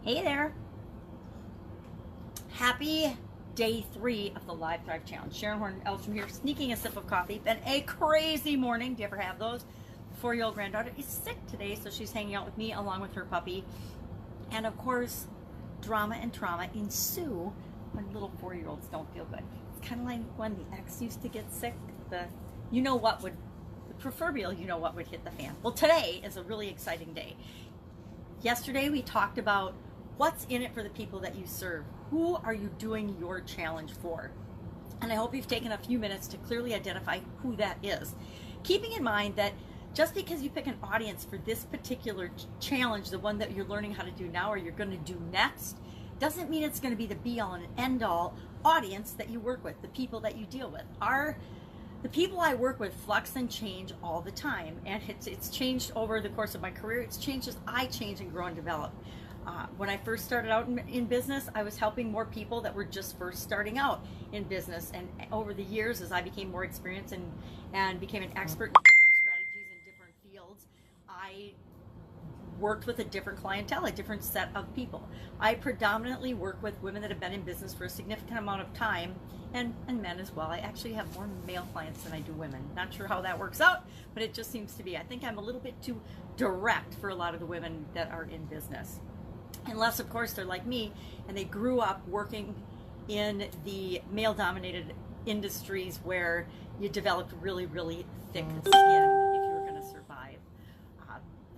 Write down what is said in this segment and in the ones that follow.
Hey there. Happy day 3 of the Live Thrive Challenge. Sharon Horne-Ellstrom here, sneaking a sip of coffee. Been a crazy morning. Do you ever have those? 4-year-old granddaughter is sick today, so she's hanging out with me along with her puppy. And of course, drama and trauma ensue when little 4-year-olds don't feel good. It's kind of like when the ex used to get sick. The proverbial you know what would hit the fan. Well, today is a really exciting day. Yesterday we talked about what's in it for the people that you serve. Who are you doing your challenge for? And I hope you've taken a few minutes to clearly identify who that is. Keeping in mind that just because you pick an audience for this particular challenge, the one that you're learning how to do now or you're going to do next, doesn't mean it's going to be the be-all and end-all audience that you work with, the people that you deal with. The people I work with flux and change all the time, and it's changed over the course of my career. It's changed as I change and grow and develop. When I first started out in business, I was helping more people that were just first starting out in business, and over the years, as I became more experienced and became an expert in different strategies in different fields, I worked with a different clientele, a different set of people. I predominantly work with women that have been in business for a significant amount of time, and men as well. I actually have more male clients than I do women. Not sure how that works out, but it just seems to be. I think I'm a little bit too direct for a lot of the women that are in business. Unless, of course, they're like me and they grew up working in the male-dominated industries where you developed really, really thick skin if you were going to survive.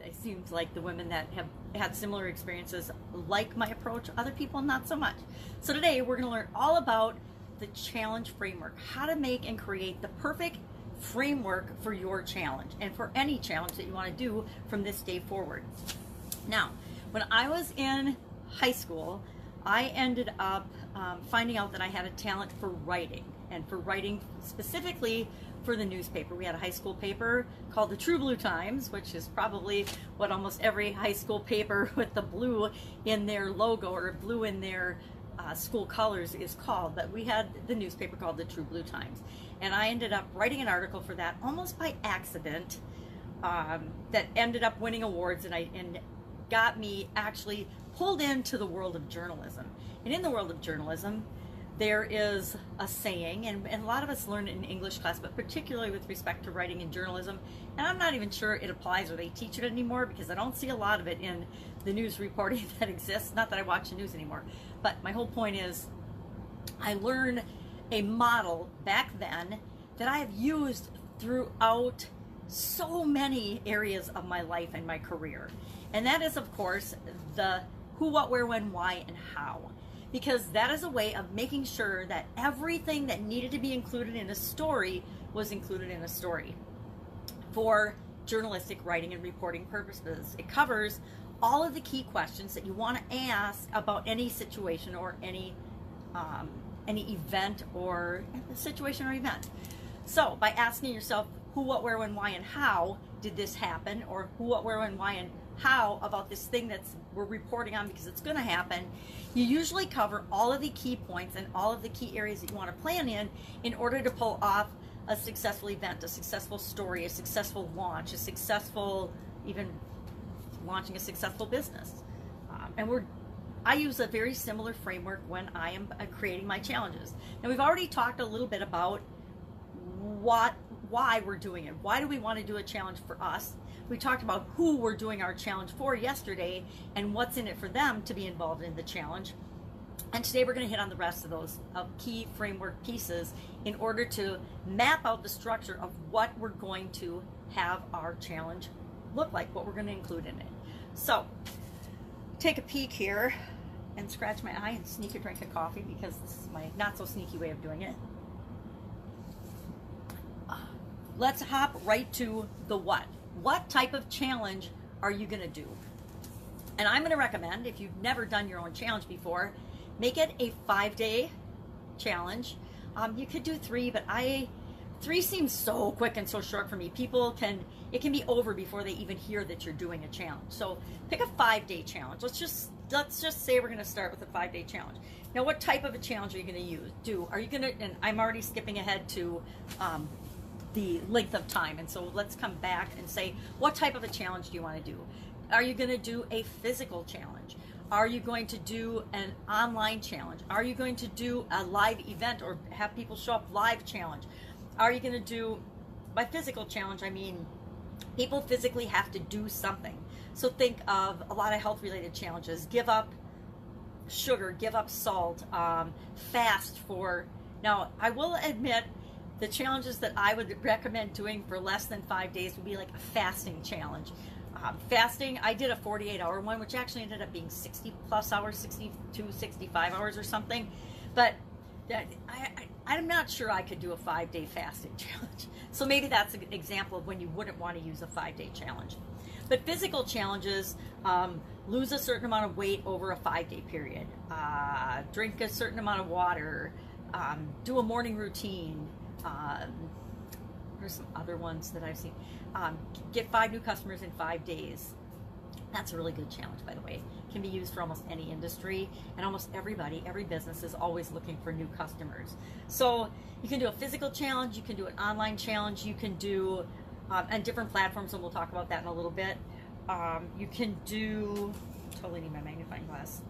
It seems like the women that have had similar experiences like my approach, other people not so much. So today we're going to learn all about the challenge framework, how to make and create the perfect framework for your challenge and for any challenge that you want to do from this day forward. Now, when I was in high school, I ended up finding out that I had a talent for writing, and for writing specifically for the newspaper. We had a high school paper called the True Blue Times, which is probably what almost every high school paper with the blue in their logo or blue in their school colors is called. But we had the newspaper called the True Blue Times, and I ended up writing an article for that almost by accident that ended up winning awards and got me actually pulled into the world of journalism. And in the world of journalism, there is a saying, and a lot of us learn it in English class, but particularly with respect to writing in journalism, and I'm not even sure it applies or they teach it anymore because I don't see a lot of it in the news reporting that exists. Not that I watch the news anymore, but my whole point is I learned a model back then that I have used throughout so many areas of my life and my career. And that is, of course, the who, what, where, when, why, and how. Because that is a way of making sure that everything that needed to be included in a story was included in a story for journalistic writing and reporting purposes. It covers all of the key questions that you want to ask about any situation or any event or situation or event. So by asking yourself who, what, where, when, why, and how did this happen, or who, what, where, when, why, and how about this thing that's we're reporting on because it's going to happen, you usually cover all of the key points and all of the key areas that you want to plan in order to pull off a successful event, a successful story, a successful launch, a successful, even launching a successful business. I use a very similar framework when I am creating my challenges. Now, we've already talked a little bit about why we're doing it. Why do we want to do a challenge for us? We talked about who we're doing our challenge for yesterday and what's in it for them to be involved in the challenge. And today we're going to hit on the rest of those key framework pieces in order to map out the structure of what we're going to have our challenge look like, what we're going to include in it. So take a peek here and scratch my eye and sneak a drink of coffee because this is my not so sneaky way of doing it. Let's hop right to the what. What type of challenge are you going to do? And I'm going to recommend, if you've never done your own challenge before, make it a 5-day challenge. You could do 3, but 3 seems so quick and so short for me. It can be over before they even hear that you're doing a challenge. So pick a 5-day challenge. Let's just say we're going to start with a 5-day challenge. Now, what type of a challenge are you going to do? Are you going to? And I'm already skipping ahead to the length of time, and so let's come back and say, what type of a challenge do you want to do? Are you going to do a physical challenge? Are you going to do an online challenge? Are you going to do a live event or have people show up live challenge? Are you going to do, by physical challenge, I mean people physically have to do something. So think of a lot of health related challenges. Give up sugar, give up salt, fast for, now I will admit the challenges that I would recommend doing for less than 5 days would be like a fasting challenge. Fasting, I did a 48-hour one, which actually ended up being 60 plus hours, 62, 65 hours or something. But I'm not sure I could do a 5-day fasting challenge. So maybe that's an example of when you wouldn't want to use a 5-day challenge. But physical challenges, lose a certain amount of weight over a 5-day period, drink a certain amount of water, do a morning routine. There's some other ones that I've seen. Get 5 new customers in 5 days. That's a really good challenge, by the way. It can be used for almost any industry, and almost everybody, every business is always looking for new customers. So you can do a physical challenge, you can do an online challenge, you can do on different platforms, and we'll talk about that in a little bit. You can do, totally need my magnifying glass.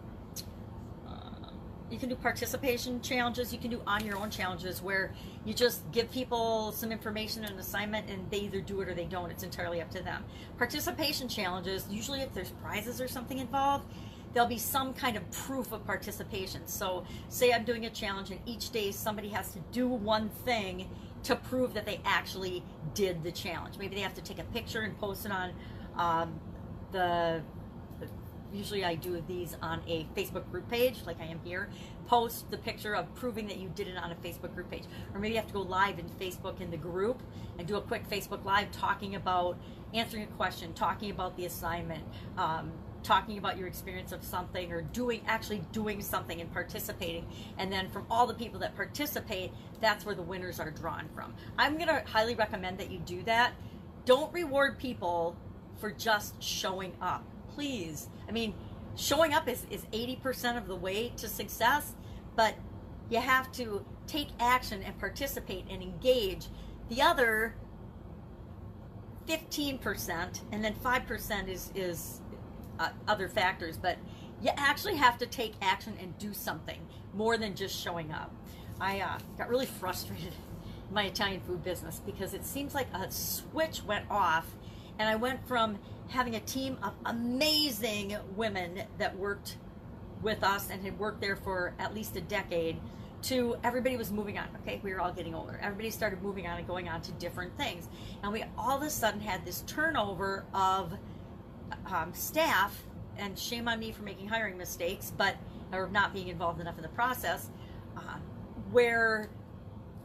You can do participation challenges. You can do on your own challenges where you just give people some information and an assignment and they either do it or they don't. It's entirely up to them. Participation challenges, usually if there's prizes or something involved, there'll be some kind of proof of participation. So say I'm doing a challenge and each day somebody has to do one thing to prove that they actually did the challenge. Maybe they have to take a picture and post it on usually I do these on a Facebook group page, like I am here. Post the picture of proving that you did it on a Facebook group page. Or maybe you have to go live in Facebook in the group and do a quick Facebook Live talking about answering a question, talking about the assignment, talking about your experience of something, or actually doing something and participating. And then from all the people that participate, that's where the winners are drawn from. I'm going to highly recommend that you do that. Don't reward people for just showing up. Please. I mean, showing up is 80% of the way to success, but you have to take action and participate and engage. The other 15%, and then 5% is other factors, but you actually have to take action and do something more than just showing up. I got really frustrated in my Italian food business because it seems like a switch went off, and I went from having a team of amazing women that worked with us and had worked there for at least a decade to everybody was moving on. Okay, we were all getting older. Everybody started moving on and going on to different things. And we all of a sudden had this turnover of staff, and shame on me for making hiring mistakes, or not being involved enough in the process, where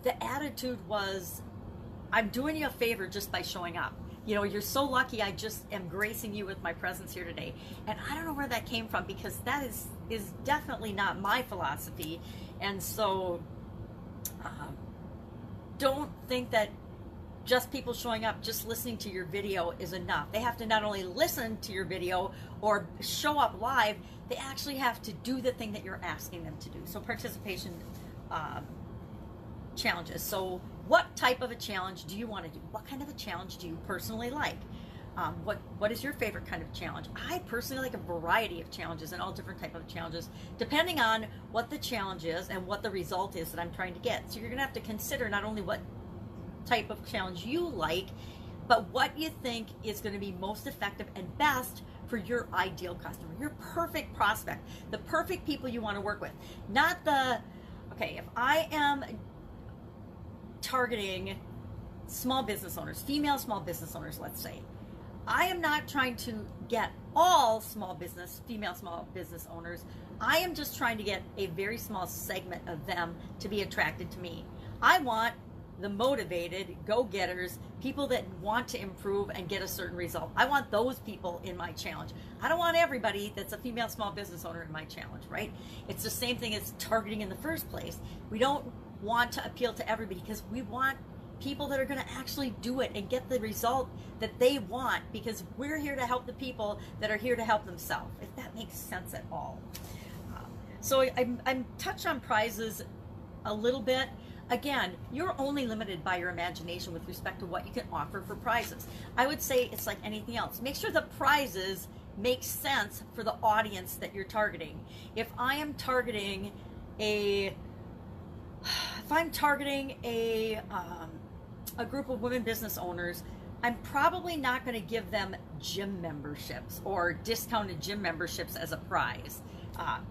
the attitude was, I'm doing you a favor just by showing up. You know, you're so lucky I just am gracing you with my presence here today. And I don't know where that came from, because that is definitely not my philosophy. And so don't think that just people showing up, just listening to your video is enough. They have to not only listen to your video or show up live, they actually have to do the thing that you're asking them to do. So participation challenges. So what type of a challenge do you want to do? What kind of a challenge do you personally like? What is your favorite kind of challenge? I personally like a variety of challenges and all different type of challenges, depending on what the challenge is and what the result is that I'm trying to get. So you're going to have to consider not only what type of challenge you like, but what you think is going to be most effective and best for your ideal customer, your perfect prospect, the perfect people you want to work with. Not okay, if I am targeting small business owners, female small business owners, let's say, I am not trying to get all female small business owners. I am just trying to get a very small segment of them to be attracted to me. I want the motivated go-getters, people that want to improve and get a certain result. I want those people in my challenge. I don't want everybody that's a female small business owner in my challenge, right? It's the same thing as targeting in the first place. We don't want to appeal to everybody, because we want people that are going to actually do it and get the result that they want, because we're here to help the people that are here to help themselves, if that makes sense at all. So I'm touched on prizes a little bit. Again, you're only limited by your imagination with respect to what you can offer for prizes. I would say it's like anything else. Make sure the prizes makes sense for the audience that you're targeting. If I am targeting a group of women business owners, I'm probably not going to give them gym memberships or discounted gym memberships as a prize,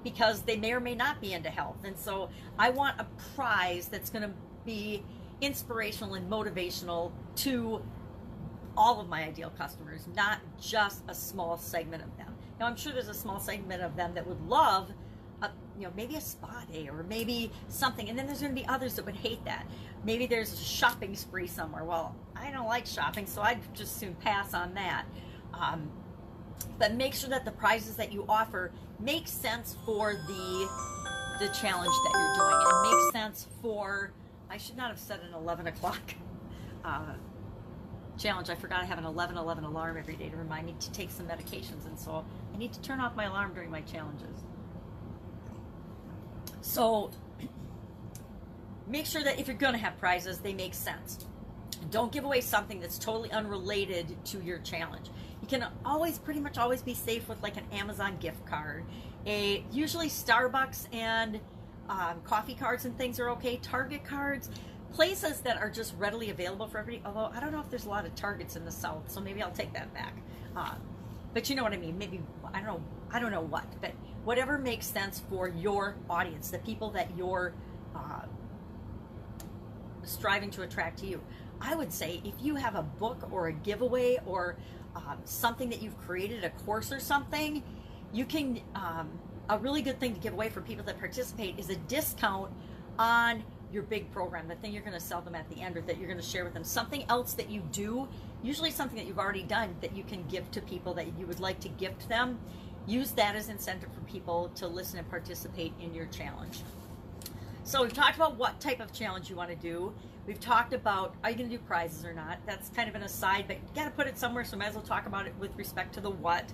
because they may or may not be into health. And so I want a prize that's going to be inspirational and motivational to all of my ideal customers, not just a small segment of them. Now, I'm sure there's a small segment of them that would love maybe a spa day or maybe something, and then there's going to be others that would hate that. Maybe there's a shopping spree somewhere. Well, I don't like shopping, so I'd just soon pass on that. But make sure that the prizes that you offer make sense for the challenge that you're doing. It makes sense for, I should not have set an 11 o'clock challenge. I forgot I have an 11:11 alarm every day to remind me to take some medications, and so I need to turn off my alarm during my challenges. So make sure that if you're going to have prizes, they make sense. Don't give away something that's totally unrelated to your challenge. You can pretty much always be safe with like an Amazon gift card. Usually Starbucks and coffee cards and things are okay. Target cards, places that are just readily available for everybody. Although I don't know if there's a lot of Targets in the South, so maybe I'll take that back. But you know what I mean. Maybe, I don't know what, but whatever makes sense for your audience, the people that you're striving to attract to you. I would say if you have a book or a giveaway or something that you've created, a course or something, you can, a really good thing to give away for people that participate is a discount on your big program, the thing you're going to sell them at the end or that you're going to share with them. Something else that you do, usually something that you've already done that you can give to people that you would like to gift them. Use that as incentive for people to listen and participate in your challenge. So we've talked about what type of challenge you want to do. We've talked about, are you going to do prizes or not? That's kind of an aside, but you got to put it somewhere, so might as well talk about it with respect to the what.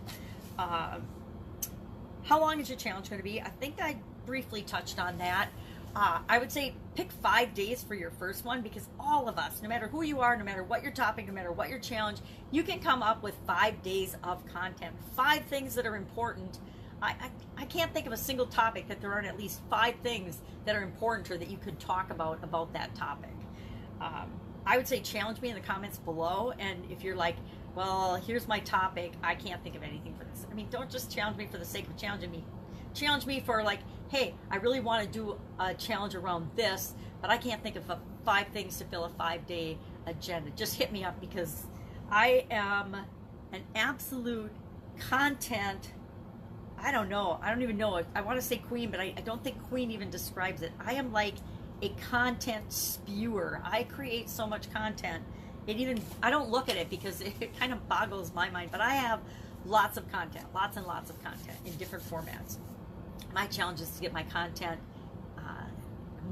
How long is your challenge going to be? I think I briefly touched on that. I would say pick 5 days for your first one, because all of us, no matter who you are, no matter what your topic, no matter what your challenge, you can come up with 5 days of content. 5 things that are important. I can't think of a single topic that there aren't at least 5 things that are important or that you could talk about that topic. I would say challenge me in the comments below, and if you're like, well, here's my topic, I can't think of anything for this. I mean, don't just challenge me for the sake of challenging me. Challenge me for like, hey, I really want to do a challenge around this, but I can't think of 5 things to fill a 5-day agenda. Just hit me up, because I am an absolute content, I don't even know. I want to say queen, but I don't think queen even describes it. I am like a content spewer. I create so much content. I don't look at it because it kind of boggles my mind, but I have lots of content, lots and lots of content in different formats. My challenge is to get my content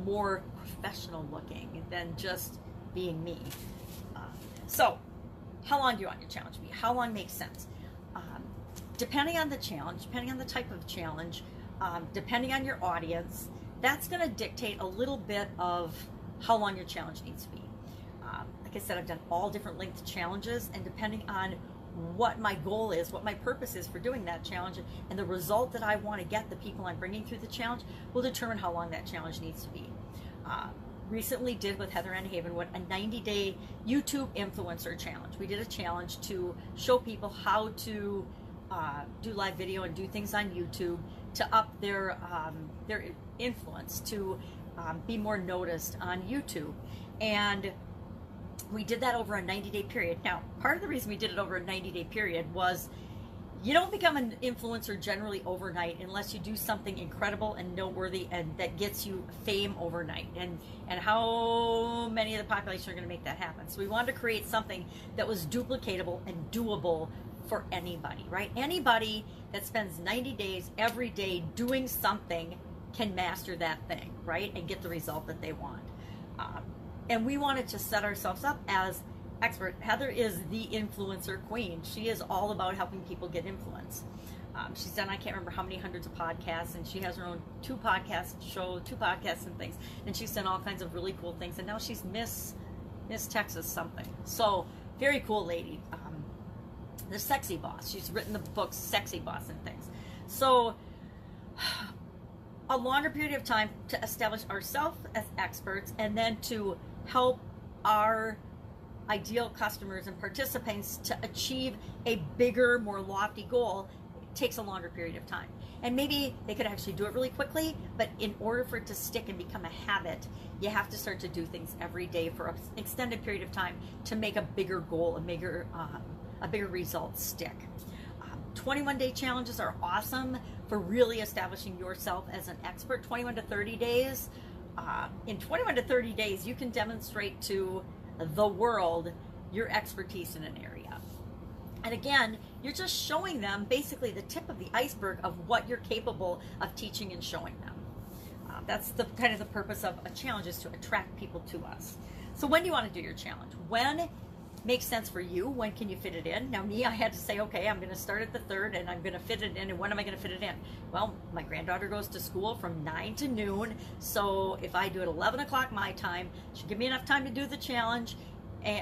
more professional looking than just being me. So how long do you want your challenge to be? How long makes sense? Depending on the challenge, depending on the type of challenge, depending on your audience, that's going to dictate a little bit of how long your challenge needs to be. Like I said, I've done all different length challenges, and depending on what my goal is, what my purpose is for doing that challenge, and the result that I want to get, the people I'm bringing through the challenge, will determine how long that challenge needs to be. Recently did with Heather Ann Haven a 90-day YouTube influencer challenge. We did a challenge to show people how to do live video and do things on YouTube to up their influence, to be more noticed on YouTube. And we did that over a 90-day period. Now, part of the reason we did it over a 90-day period was you don't become an influencer generally overnight unless you do something incredible and noteworthy and that gets you fame overnight. And how many of the population are going to make that happen? So we wanted to create something that was duplicatable and doable for anybody, right? Anybody that spends 90 days every day doing something can master that thing, right? And get the result that they want. And we wanted to set ourselves up as expert. Heather is the influencer queen. She is all about helping people get influence. She's done, I can't remember how many hundreds of podcasts, and she has her own 2 podcasts and things. And she's done all kinds of really cool things. And now she's Miss Texas something. So very cool lady. the Sexy Boss. She's written the book Sexy Boss and things. So a longer period of time to establish ourselves as experts, and then to help our ideal customers and participants to achieve a bigger, more lofty goal, it takes a longer period of time. And maybe they could actually do it really quickly, but in order for it to stick and become a habit, you have to start to do things every day for an extended period of time to make a bigger goal, a bigger result stick. 21-day challenges are awesome for really establishing yourself as an expert. 21 to 30 days. In 21 to 30 days, you can demonstrate to the world your expertise in an area. And again, you're just showing them basically the tip of the iceberg of what you're capable of teaching and showing them. That's the kind of the purpose of a challenge, is to attract people to us. So when do you want to do your challenge? When makes sense for you? When can you fit it in? Now me, I had to say, okay, I'm going to start at the 3rd and I'm going to fit it in. And when am I going to fit it in? Well, my granddaughter goes to school from 9 to noon. So if I do it 11 o'clock my time, she'll give me enough time to do the challenge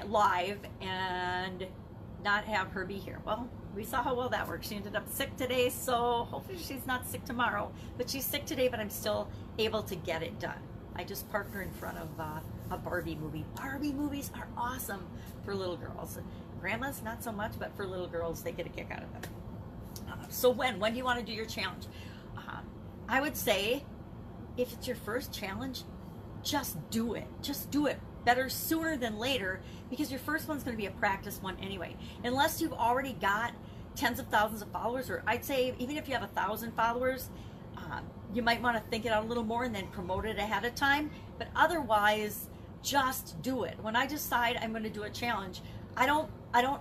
live and not have her be here. Well, we saw how well that worked. She ended up sick today, so hopefully she's not sick tomorrow. But she's sick today, but I'm still able to get it done. I just parked her in front of a Barbie movie. Barbie movies are awesome for little girls. Grandmas, not so much, but for little girls, they get a kick out of them. So when do you want to do your challenge? I would say if it's your first challenge, just do it. Just do it. Better sooner than later, because your first one's going to be a practice one anyway. Unless you've already got tens of thousands of followers, or I'd say even if you have 1,000 followers, you might want to think it out a little more and then promote it ahead of time. But otherwise, just do it. When I decide I'm going to do a challenge, I don't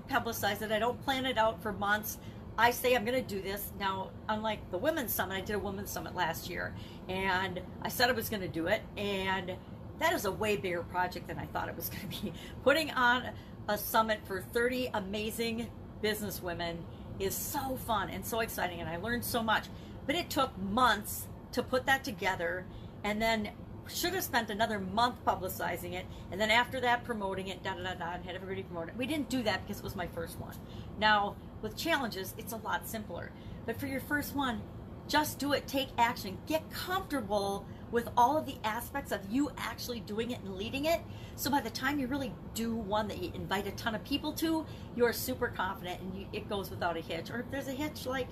publicize it. I don't plan it out for months. I say I'm going to do this. Now, unlike the Women's Summit, I did a Women's Summit last year, and I said I was going to do it, and that is a way bigger project than I thought it was going to be. Putting on a summit for 30 amazing businesswomen is so fun and so exciting, and I learned so much. But it took months to put that together, and then should have spent another month publicizing it, and then after that promoting it, and had everybody promote it. We didn't do that because it was my first one. Now, with challenges, it's a lot simpler. But for your first one, just do it, take action, get comfortable with all of the aspects of you actually doing it and leading it. So by the time you really do one that you invite a ton of people to, you are super confident and it goes without a hitch. Or if there's a hitch, like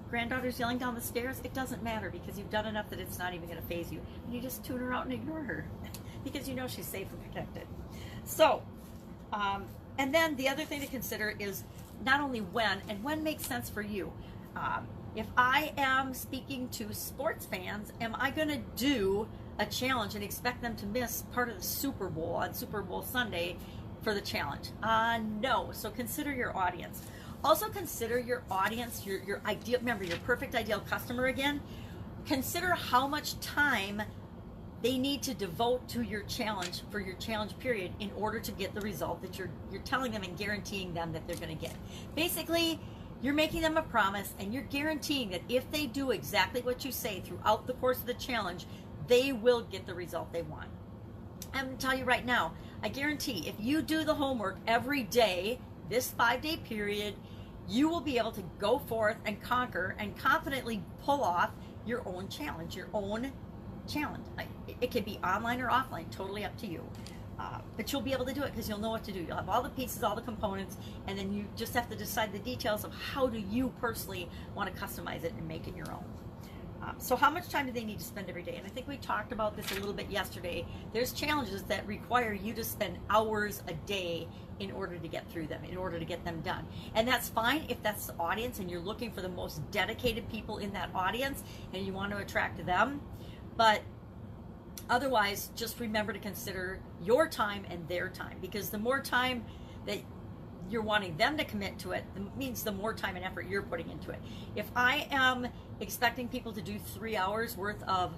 granddaughter's yelling down the stairs, it doesn't matter because you've done enough that it's not even going to faze you. And you just tune her out and ignore her because you know she's safe and protected. So, and then the other thing to consider is not only when makes sense for you. If I am speaking to sports fans, am I going to do a challenge and expect them to miss part of the Super Bowl on Super Bowl Sunday for the challenge? No. So consider your audience. Also consider your audience, your ideal, remember your perfect ideal customer again. Consider how much time they need to devote to your challenge for your challenge period in order to get the result that you're telling them and guaranteeing them that they're going to get. Basically, you're making them a promise and you're guaranteeing that if they do exactly what you say throughout the course of the challenge, they will get the result they want. I'm going to tell you right now, I guarantee if you do the homework every day, this 5-day period, you will be able to go forth and conquer and confidently pull off your own challenge, It can be online or offline, totally up to you. But you'll be able to do it because you'll know what to do. You'll have all the pieces, all the components, and then you just have to decide the details of how do you personally want to customize it and make it your own. So how much time do they need to spend every day? And I think we talked about this a little bit yesterday. There's challenges that require you to spend hours a day in order to get through them, in order to get them done. And that's fine if that's the audience and you're looking for the most dedicated people in that audience and you want to attract them. But otherwise, just remember to consider your time and their time, because the more time that you're wanting them to commit to it, it means the more time and effort you're putting into it. If I am expecting people to do 3 hours worth of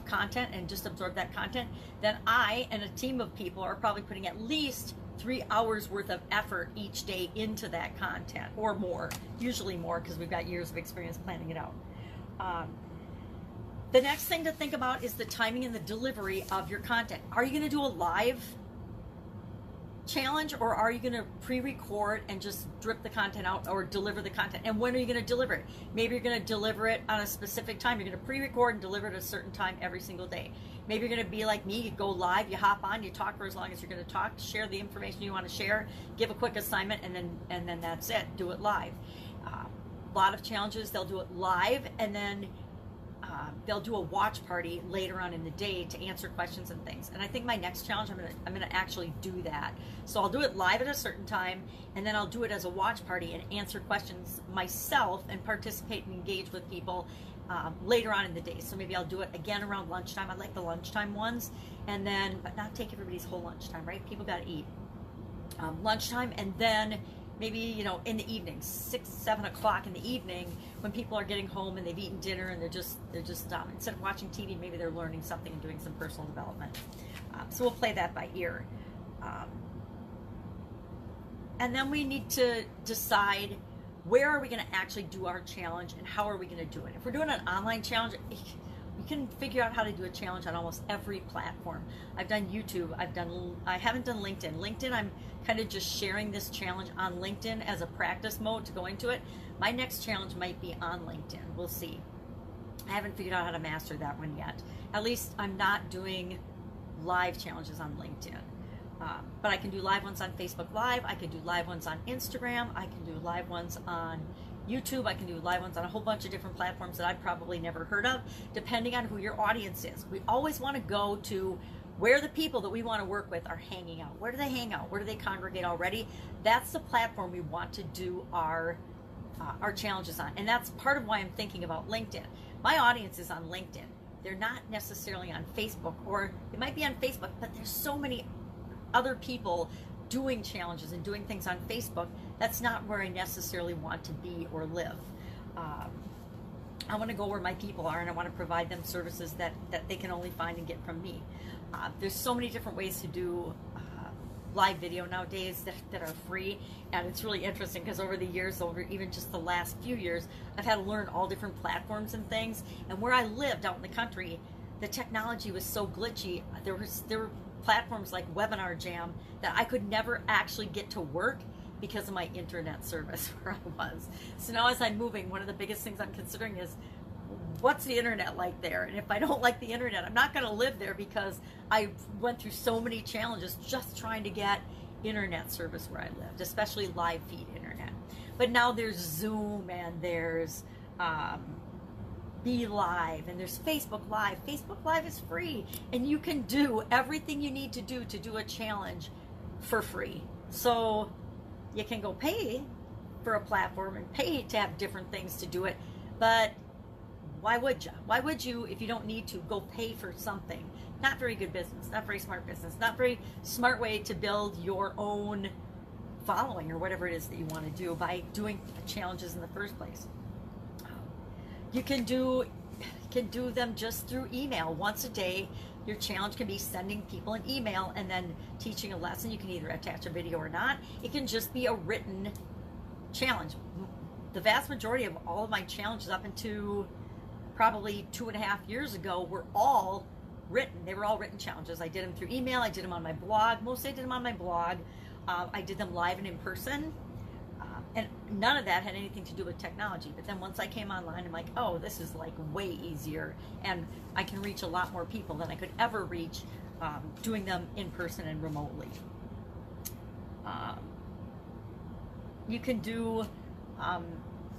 content and just absorb that content, then I and a team of people are probably putting at least 3 hours worth of effort each day into that content, or more, usually more because we've got years of experience planning it out. The next thing to think about is the timing and the delivery of your content. Are you going to do a live challenge, or are you going to pre-record and just drip the content out or deliver the content? And when are you going to deliver it? Maybe you're going to deliver it on a specific time. You're going to pre-record and deliver it at a certain time every single day. Maybe you're going to be like me, you go live, you hop on, you talk for as long as you're going to talk, share the information you want to share, give a quick assignment, and then that's it. Do it live. A lot of challenges, they'll do it live, and then they'll do a watch party later on in the day to answer questions and things. And I think my next challenge, I'm gonna actually do that. So I'll do it live at a certain time, and then I'll do it as a watch party and answer questions myself and participate and engage with people later on in the day. So maybe I'll do it again around lunchtime. I like the lunchtime ones, and then, but not take everybody's whole lunchtime, right? People gotta eat. Lunchtime, and then maybe, you know, in the evening, 6, 7 o'clock in the evening, when people are getting home and they've eaten dinner and they're just instead of watching TV, maybe they're learning something and doing some personal development. So we'll play that by ear. And then we need to decide, where are we going to actually do our challenge and how are we going to do it? If we're doing an online challenge, you can figure out how to do a challenge on almost every platform. I've done YouTube. I haven't done LinkedIn. LinkedIn, I'm kind of just sharing this challenge on LinkedIn as a practice mode to go into it. My next challenge might be on LinkedIn. We'll see. I haven't figured out how to master that one yet. At least I'm not doing live challenges on LinkedIn. But I can do live ones on Facebook Live. I can do live ones on Instagram. I can do live ones on YouTube. I can do live ones on a whole bunch of different platforms that I've probably never heard of, depending on who your audience is. We always want to go to where the people that we want to work with are hanging out. Where do they hang out? Where do they congregate already? That's the platform we want to do our challenges on. And that's part of why I'm thinking about LinkedIn. My audience is on LinkedIn. They're not necessarily on Facebook, or they might be on Facebook, but there's so many other people doing challenges and doing things on Facebook. That's not where I necessarily want to be or live. I want to go where my people are, and I want to provide them services that they can only find and get from me. There's so many different ways to do live video nowadays that are free, and it's really interesting because over the years, over even just the last few years, I've had to learn all different platforms and things. And where I lived out in the country, the technology was so glitchy. There were platforms like Webinar Jam that I could never actually get to work because of my internet service where I was. So now as I'm moving, one of the biggest things I'm considering is, what's the internet like there? And if I don't like the internet, I'm not going to live there, because I went through so many challenges just trying to get internet service where I lived, especially live feed internet. But now there's Zoom, and there's Be Live, and there's Facebook Live. Facebook Live is free, and you can do everything you need to do a challenge for free. So you can go pay for a platform and pay to have different things to do it, but why would you? Why would you, if you don't need to, go pay for something? Not very good business, not very smart business, not very smart way to build your own following or whatever it is that you want to do by doing challenges in the first place. You can do them just through email. Once a day, your challenge can be sending people an email and then teaching a lesson. You can either attach a video or not. It can just be a written challenge. The vast majority of all of my challenges up into probably 2.5 years ago were all written. They were all written challenges. I did them through email. I did them on my blog. Mostly I did them on my blog. I did them live and in person. And none of that had anything to do with technology. But then once I came online, I'm like, oh, this is like way easier. And I can reach a lot more people than I could ever reach doing them in person and remotely. You can do,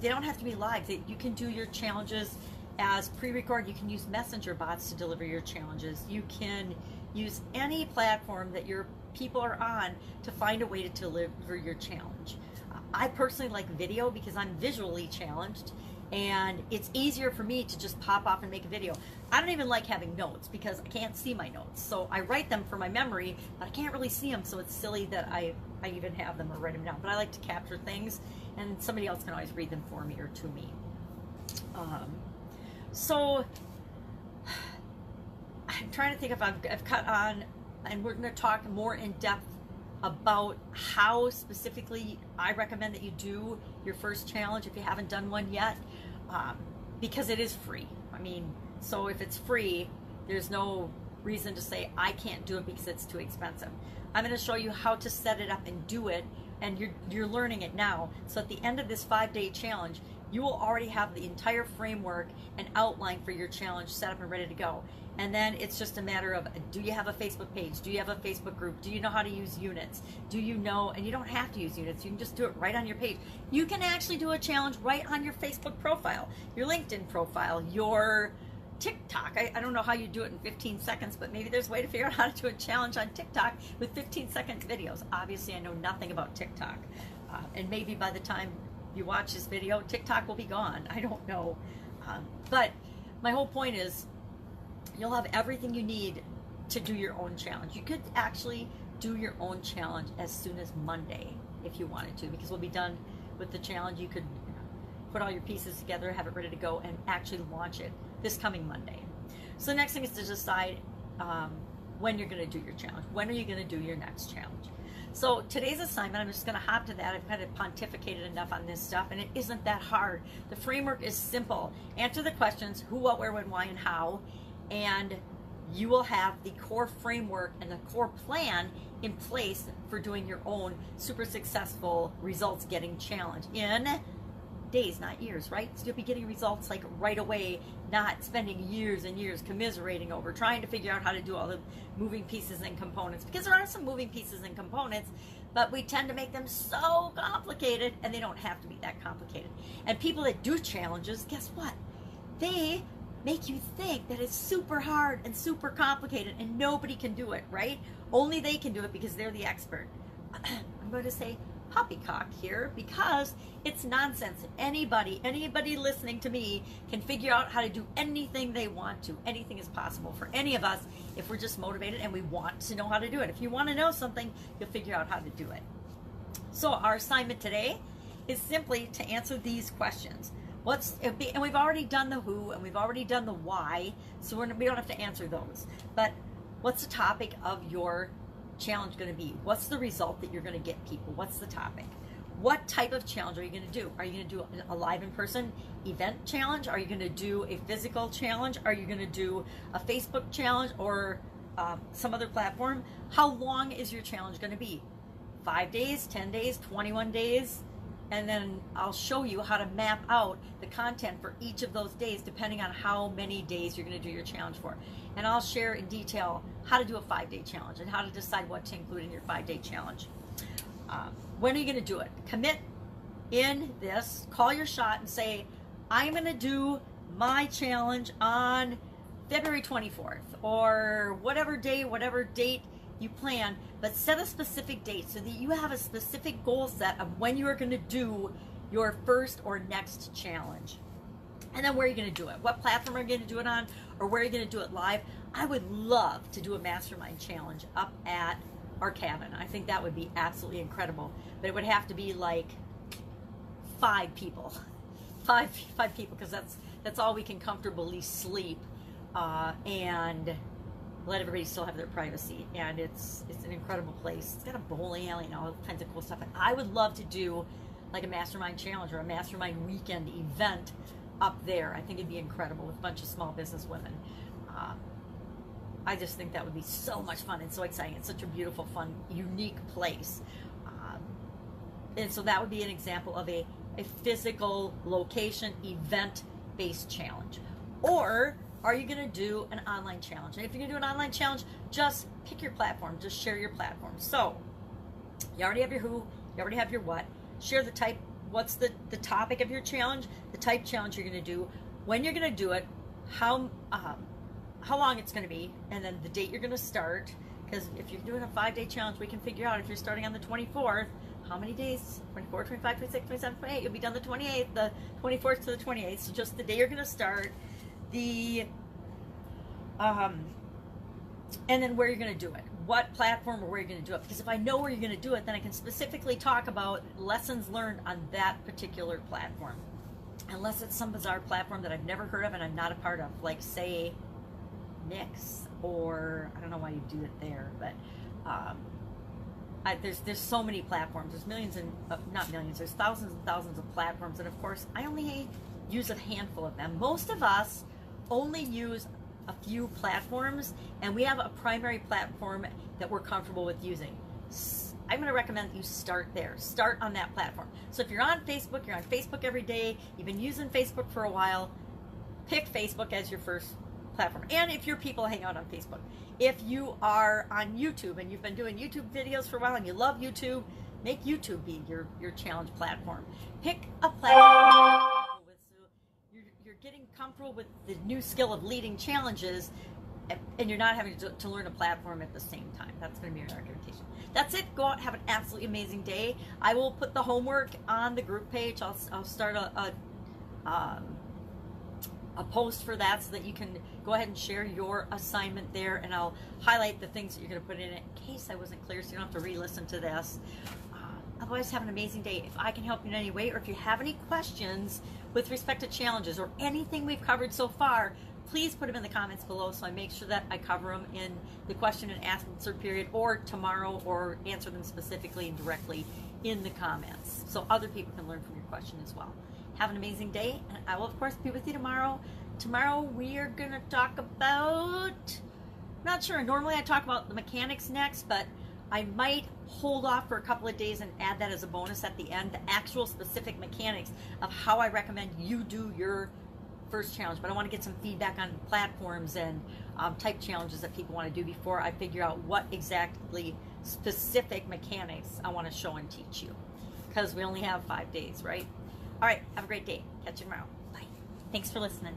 they don't have to be live. You can do your challenges as pre-record. You can use messenger bots to deliver your challenges. You can use any platform that your people are on to find a way to deliver your challenge. I personally like video because I'm visually challenged, and it's easier for me to just pop off and make a video. I don't even like having notes because I can't see my notes. So I write them for my memory, but I can't really see them, so it's silly that I even have them or write them down. But I like to capture things, and somebody else can always read them for me or to me. So I'm trying to think if I've cut on, and we're going to talk more in depth about how specifically I recommend that you do your first challenge if you haven't done one yet, because it is free. I mean, so if it's free, there's no reason to say, I can't do it because it's too expensive. I'm going to show you how to set it up and do it, and you're learning it now. So at the end of this 5-day challenge, you will already have the entire framework and outline for your challenge set up and ready to go. And then it's just a matter of, do you have a Facebook page? Do you have a Facebook group? Do you know how to use units? Do you know, and you don't have to use units, you can just do it right on your page. You can actually do a challenge right on your Facebook profile, your LinkedIn profile, your TikTok. I don't know how you do it in 15 seconds, but maybe there's a way to figure out how to do a challenge on TikTok with 15-second videos. Obviously, I know nothing about TikTok. And maybe by the time you watch this video, TikTok will be gone. I don't know. But my whole point is, you'll have everything you need to do your own challenge. You could actually do your own challenge as soon as Monday if you wanted to, because we'll be done with the challenge. You could put all your pieces together, have it ready to go, and actually launch it this coming Monday. So the next thing is to decide when you're going to do your challenge. When are you going to do your next challenge? So today's assignment, I'm just going to hop to that. I've kind of pontificated enough on this stuff, and it isn't that hard. The framework is simple. Answer the questions: who, what, where, when, why, and how. And you will have the core framework and the core plan in place for doing your own super successful results getting challenge in days, not years, right? So you'll be getting results like right away, not spending years and years commiserating over trying to figure out how to do all the moving pieces and components, because there are some moving pieces and components, but we tend to make them so complicated, and they don't have to be that complicated. And people that do challenges, guess what? They make you think that it's super hard and super complicated and nobody can do it, right? Only they can do it because they're the expert. I'm going to say poppycock here because it's nonsense. Anybody listening to me can figure out how to do anything they want to. Anything is possible for any of us if we're just motivated and we want to know how to do it. If you want to know something, you'll figure out how to do it. So our assignment today is simply to answer these questions. And we've already done the who and we've already done the why, so we don't have to answer those. But what's the topic of your challenge going to be? What's the result that you're going to get people? What's the topic? What type of challenge are you going to do? Are you going to do a live in-person event challenge? Are you going to do a physical challenge? Are you going to do a Facebook challenge or some other platform? How long is your challenge going to be? 5 days, 10 days, 21 days? And then I'll show you how to map out the content for each of those days depending on how many days you're going to do your challenge for. And I'll share in detail how to do a 5-day challenge and how to decide what to include in your 5-day challenge. When are you going to do it? Commit in this, call your shot and say, I'm going to do my challenge on February 24th or whatever day, whatever date you plan, but set a specific date so that you have a specific goal set of when you are going to do your first or next challenge. And then where are you going to do it? What platform are you going to do it on, or where are you going to do it live? I would love to do a mastermind challenge up at our cabin. I think that would be absolutely incredible, but it would have to be like 5 people. Five people, because that's all we can comfortably sleep, and let everybody still have their privacy. And it's an incredible place. It's got a bowling alley and all kinds of cool stuff. And I would love to do like a mastermind challenge or a mastermind weekend event up there. I think it'd be incredible with a bunch of small business women. I just think that would be so much fun and so exciting. It's such a beautiful, fun, unique place. And so that would be an example of a physical location event-based challenge. Or are you going to do an online challenge? And if you're going to do an online challenge, just pick your platform. Just share your platform. So you already have your who, you already have your what. Share the type. What's the topic of your challenge, the type challenge you're going to do, when you're going to do it, how long it's going to be, and then the date you're going to start. Because if you're doing a 5-day challenge, we can figure out if you're starting on the 24th, how many days? 24, 25, 26, 27, 28. You'll be done the 28th, the 24th to the 28th. So just the day you're going to start. And then where you're going to do it, what platform or where you're going to do it. Because if I know where you're going to do it, then I can specifically talk about lessons learned on that particular platform. Unless it's some bizarre platform that I've never heard of and I'm not a part of, like say Nix, or I don't know why you do it there, but there's so many platforms. There's millions and not millions. There's thousands and thousands of platforms, and of course I only use a handful of them. Most of us only use a few platforms, and we have a primary platform that we're comfortable with using. I'm going to recommend that you start there. Start on that platform. So if you're on Facebook every day, you've been using Facebook for a while, pick Facebook as your first platform. And if your people hang out on Facebook. If you are on YouTube and you've been doing YouTube videos for a while and you love YouTube, make YouTube be your challenge platform. Pick a platform you're getting comfortable with the new skill of leading challenges, and you're not having to learn a platform at the same time. That's going to be your argumentation. That's it. Go out, have an absolutely amazing day. I will put the homework on the group page. I'll start a post for that so that you can go ahead and share your assignment there, and I'll highlight the things that you're going to put in it in case I wasn't clear, so you don't have to re-listen to this. Otherwise, have an amazing day. If I can help you in any way, or if you have any questions with respect to challenges or anything we've covered so far, please put them in the comments below so I make sure that I cover them in the question and answer period, or tomorrow, or answer them specifically and directly in the comments so other people can learn from your question as well. Have an amazing day, and I will of course be with you tomorrow. Tomorrow we are going to talk about, not sure, normally I talk about the mechanics next, but I might hold off for a couple of days and add that as a bonus at the end, the actual specific mechanics of how I recommend you do your first challenge. But I want to get some feedback on platforms and type challenges that people want to do before I figure out what exactly specific mechanics I want to show and teach you, because we only have 5 days, right? All right, have a great day. Catch you tomorrow. Bye. Thanks for listening.